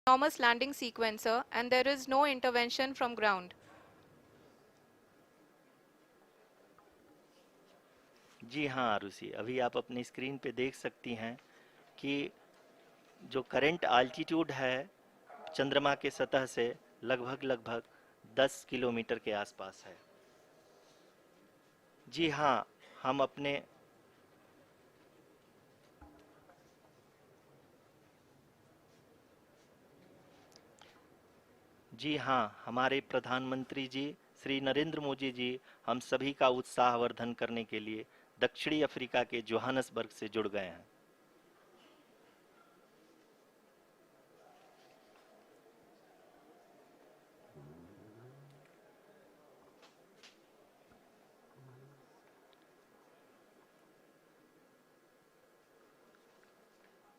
autonomous landing sequencer and there is no intervention from ground. जी हाँ आरुषि, अभी आप अपनी स्क्रीन पे देख सकती हैं कि जो करंट आल्टीट्यूड है चंद्रमा के सतह से लगभग लगभग 10 किलोमीटर के आसपास है। जी हाँ, हम अपने जी हाँ, हमारे प्रधानमंत्री जी श्री नरेंद्र मोदी जी हम सभी का उत्साहवर्धन करने के लिए दक्षिणी अफ्रीका के जोहानसबर्ग से जुड़ गए हैं।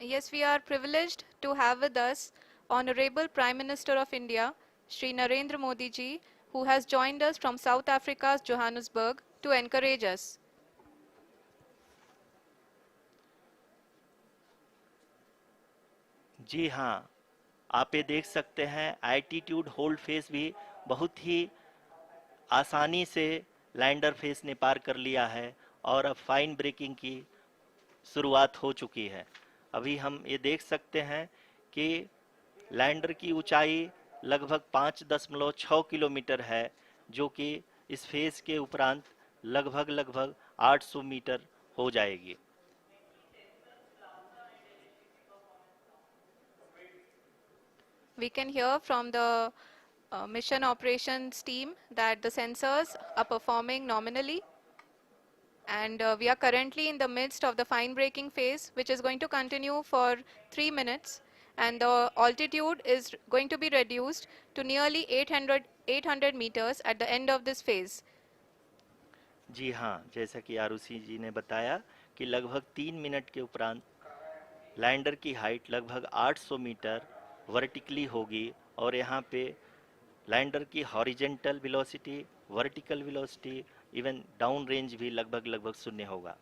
Yes, we are privileged to have with us Honorable Prime Minister of India, Shri Narendra Modi ji, who has joined us from South Africa's Johannesburg to encourage us. जी हाँ, आप ये देख सकते हैं एल्टीट्यूड होल्ड फेस भी बहुत ही आसानी से लैंडर फेस ने पार कर लिया है और अब फाइन ब्रेकिंग की शुरुआत हो चुकी है। अभी हम ये देख सकते हैं कि लैंडर की ऊंचाई लगभग 5.6 किलोमीटर है, जो कि इस फेज के उपरांत लगभग लगभग 800 मीटर हो जाएगी। We can hear from the mission operations team that the sensors are performing nominally, and we are currently in the midst of the fine braking phase, which is going to continue for 3 minutes, and the altitude is going to be reduced to nearly 800 meters at the end of this phase. जी हाँ, जैसा कि आरुषि जी ने बताया कि लगभग 3 minute के उपरांत lander की हाइट लगभग 800 मीटर वर्टिकली होगी और यहाँ पे लैंडर की horizontal velocity, vertical velocity, even down range भी लगभग लगभग शून्य होगा।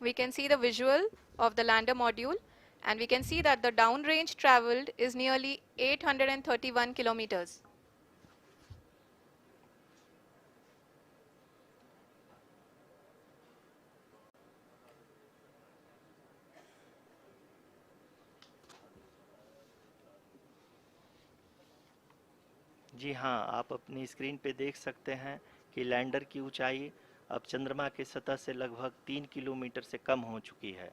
We can see the visual of the lander module, and we can see that the downrange traveled is nearly 831 kilometers. जी हाँ, आप अपनी स्क्रीन पे देख सकते हैं कि लैंडर की ऊंचाई अब चंद्रमा के सतह से लगभग 3 किलोमीटर से कम हो चुकी है।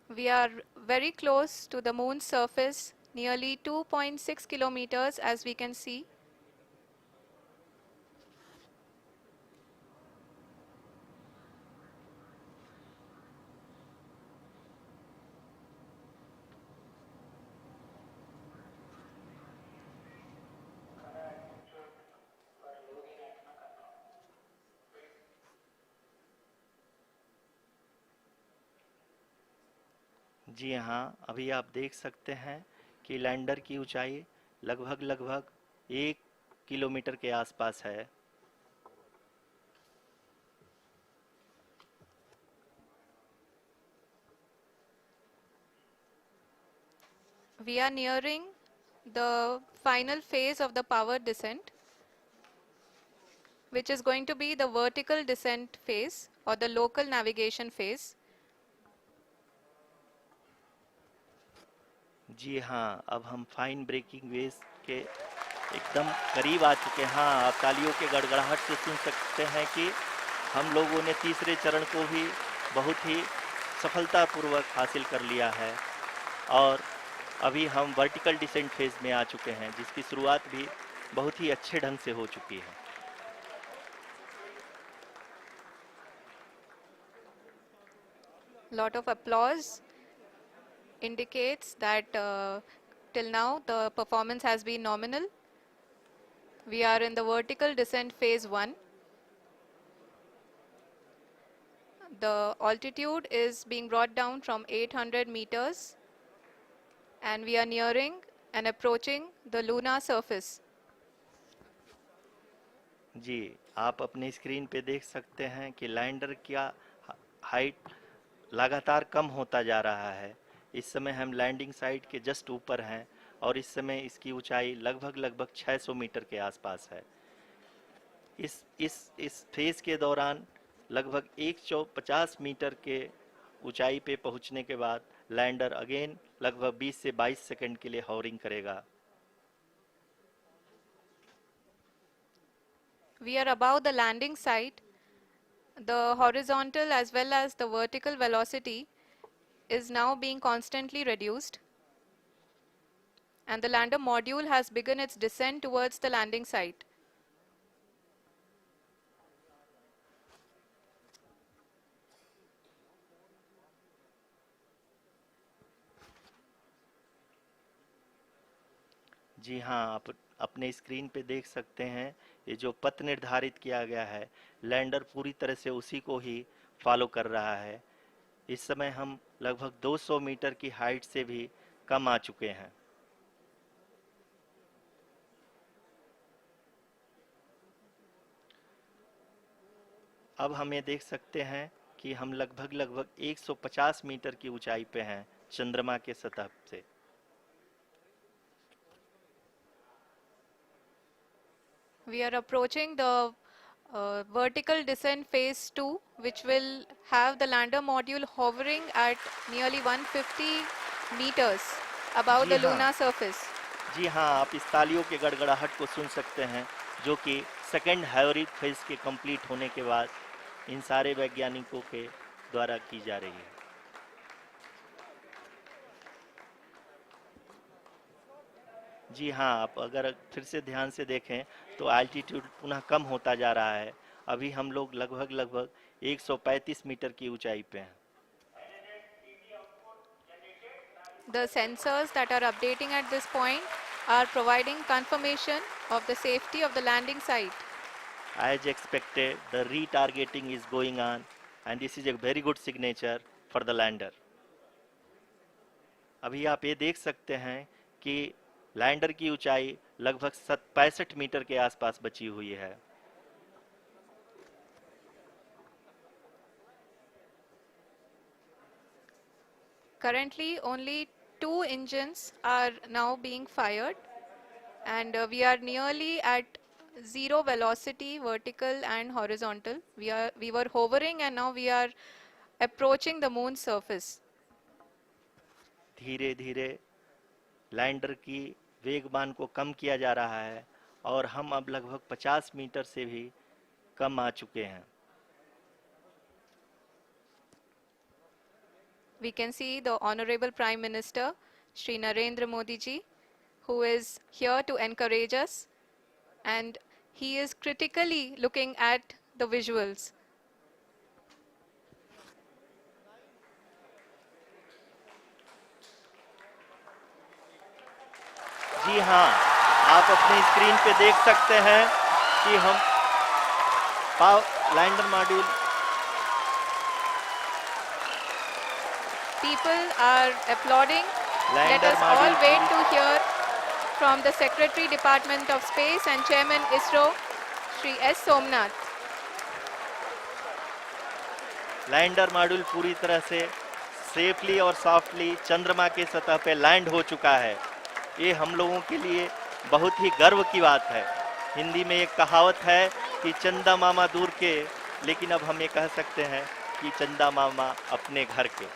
We are very close to the moon's surface, nearly 2.6 kilometers as we can see. जी हाँ, अभी आप देख सकते हैं कि लैंडर की ऊंचाई लगभग लगभग 1 किलोमीटर के आसपास है। We are nearing the final phase of the power descent, which is going to be the vertical descent phase or the local navigation phase. जी हाँ, अब हम फाइन ब्रेकिंग वेव के एकदम करीब आ चुके हैं। हाँ, आप तालियों के गड़गड़ाहट से सुन सकते हैं कि हम लोगों ने तीसरे चरण को भी बहुत ही सफलतापूर्वक हासिल कर लिया है और अभी हम वर्टिकल डिसेंट फेज में आ चुके हैं, जिसकी शुरुआत भी बहुत ही अच्छे ढंग से हो चुकी है। Lot of applause indicates that till now the performance has been nominal. We are in the vertical descent phase 1. The altitude is being brought down from 800 meters and we are nearing and approaching the lunar surface. जी, आप अपने screen पे देख सकते हैं कि lander का height लगातार कम होता जा रहा है। इस समय हम लैंडिंग साइट के जस्ट ऊपर हैं और इस समय इसकी ऊंचाई लगभग 600 मीटर के आसपास है। इस फेज के दौरान लगभग 150 मीटर के ऊंचाई पे पहुंचने के बाद लैंडर अगेन लगभग 20 से 22 सेकंड के लिए हॉवरिंग करेगा। We are above the landing site. The horizontal as well as the vertical velocity is now being constantly reduced, and the lander module has begun its descent towards the landing site. जी हाँ, आप अपने screen पे देख सकते हैं ये जो पथ निर्धारित किया गया है, लैंडर पूरी तरह से उसी को ही फॉलो कर रहा है। इस समय हम लगभग 200 मीटर की हाइट से भी कम आ चुके हैं। अब हम ये देख सकते हैं कि हम लगभग 150 मीटर की ऊंचाई पे हैं चंद्रमा के सतह से। We are approaching the vertical descent phase 2, which will have the lander module hovering at nearly 150 meters above ji the हाँ, lunar surface. जी हाँ, आप इस तालियों के गड़गड़ाहट को सुन सकते हैं जो कि सेकंड हैवरिक फेज के कंप्लीट होने के बाद इन सारे वैज्ञानिकों के द्वारा की जा रही है। जी हाँ, आप अगर फिर से ध्यान से देखें तो एल्टीट्यूड पुनः कम होता जा रहा है। अभी हम लोग लगभग 135 मीटर की ऊंचाई पे हैं। The sensors that are updating at this point are providing confirmation of the safety of the landing site. As expected, the retargeting is going on and this is a very good signature for the lander. अभी आप ये देख सकते हैं कि lander की ऊंचाई लगभग 65 मीटर के आसपास बची हुई है। Currently, only 2 engines are now being fired, and we are nearly at zero velocity, vertical and horizontal. We were hovering, and now we are approaching the moon's surface. धीरे धीरे लैंडर की वेगमान को कम किया जा रहा है और हम अब लगभग 50 मीटर से भी कम आ चुके हैं। We can see the Honorable Prime Minister, Shri Narendra Modi ji, who is here to encourage us, and he is critically looking at the visuals. जी हाँ, आप अपनी स्क्रीन पे देख सकते हैं कि हम lander module People are applauding. Let lander us all module wait to hear from the Secretary Department of Space and Chairman ISRO, Shri S. Somnath. Lander module पूरी तरह से सेफली और सॉफ्टली चंद्रमा के सतह पे लैंड हो चुका है। ये हम लोगों के लिए बहुत ही गर्व की बात है। हिंदी में एक कहावत है कि चंदा मामा दूर के, लेकिन अब हम ये कह सकते हैं कि चंदा मामा अपने घर के।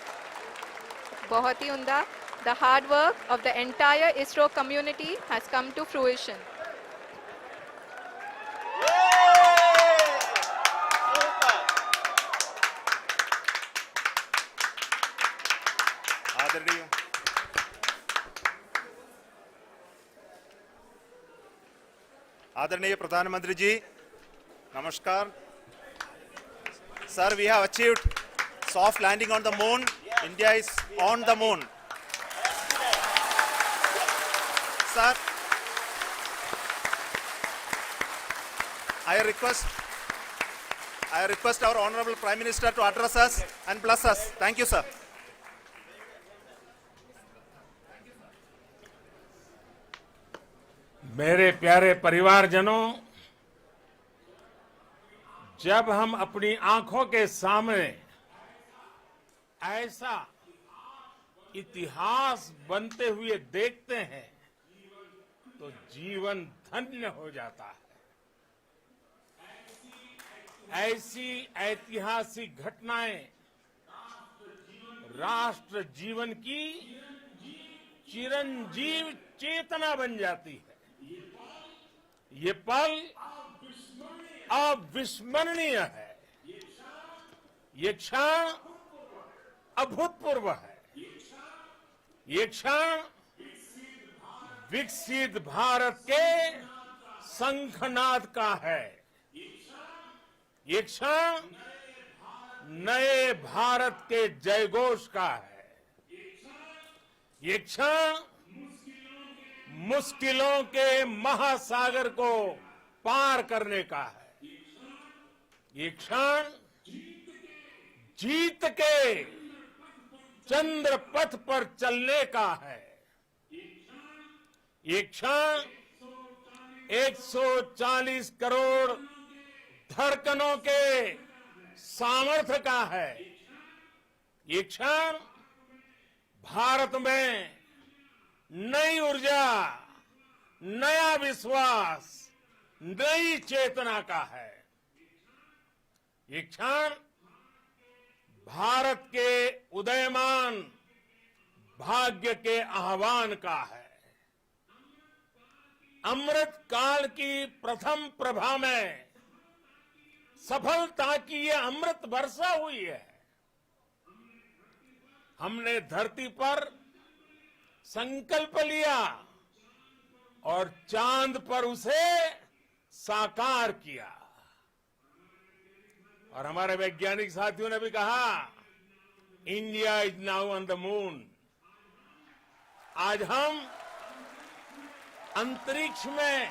बहुत ही उम्दा. The hard work of the entire ISRO community has come to fruition. आदरणीय आदरणीय प्रधानमंत्री जी, नमस्कार. Sir, we have achieved soft landing on the moon. India is on the moon. Sir, I request our Honorable Prime Minister to address us and bless us. Thank you, sir. मेरे प्यारे परिवारजनों, जब हम अपनी आंखों के सामने ऐसा इतिहास बनते हुए देखते हैं तो जीवन धन्य हो जाता है। ऐसी ऐतिहासिक घटनाएं राष्ट्र जीवन की चिरंजीव चेतना बन जाती है। ये पल अविस्मरणीय है। ये क्षण अभूतपूर्व है। ये क्षण विकसित भारत के शंखनाद का है। ये क्षण नए भारत के जयघोष का है। ये क्षण मुश्किलों के महासागर को पार करने का है। ये क्षण जीत के चंद्र पथ पर चलने का है। ये क्षण 140 करोड़ धड़कनों के सामर्थ्य का है। ये क्षण भारत में नई ऊर्जा, नया विश्वास, नई चेतना का है। ये क्षण भारत के उदयमान भाग्य के आह्वान का है। अमृत काल की प्रथम प्रभा में सफलता की ये अमृत वर्षा हुई है। हमने धरती पर संकल्प लिया और चांद पर उसे साकार किया। और हमारे वैज्ञानिक साथियों ने भी कहा, India is now on the moon. आज हम अंतरिक्ष में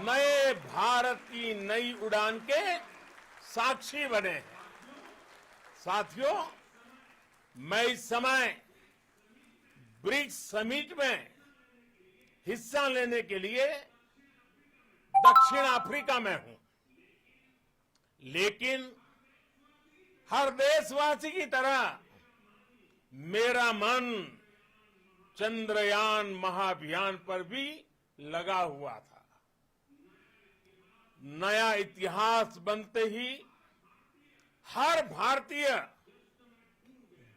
नए भारत की नई उड़ान के साक्षी बने हैं। साथियों, मैं इस समय ब्रिक्स समिट में हिस्सा लेने के लिए दक्षिण अफ्रीका में हूं, लेकिन हर देशवासी की तरह मेरा मन चंद्रयान महाअभियान पर भी लगा हुआ था। नया इतिहास बनते ही हर भारतीय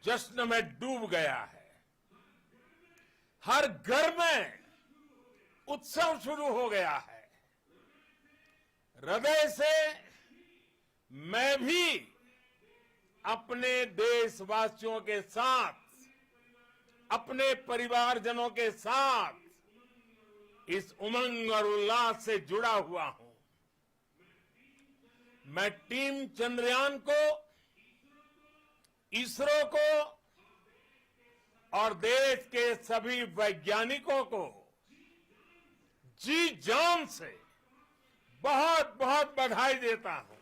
जश्न में डूब गया है। हर घर में उत्सव शुरू हो गया है। हृदय से मैं भी अपने देशवासियों के साथ, अपने परिवारजनों के साथ इस उमंग और उल्लास से जुड़ा हुआ हूं। मैं टीम चंद्रयान को, इसरो को और देश के सभी वैज्ञानिकों को जी जान से बहुत बहुत बधाई देता हूं।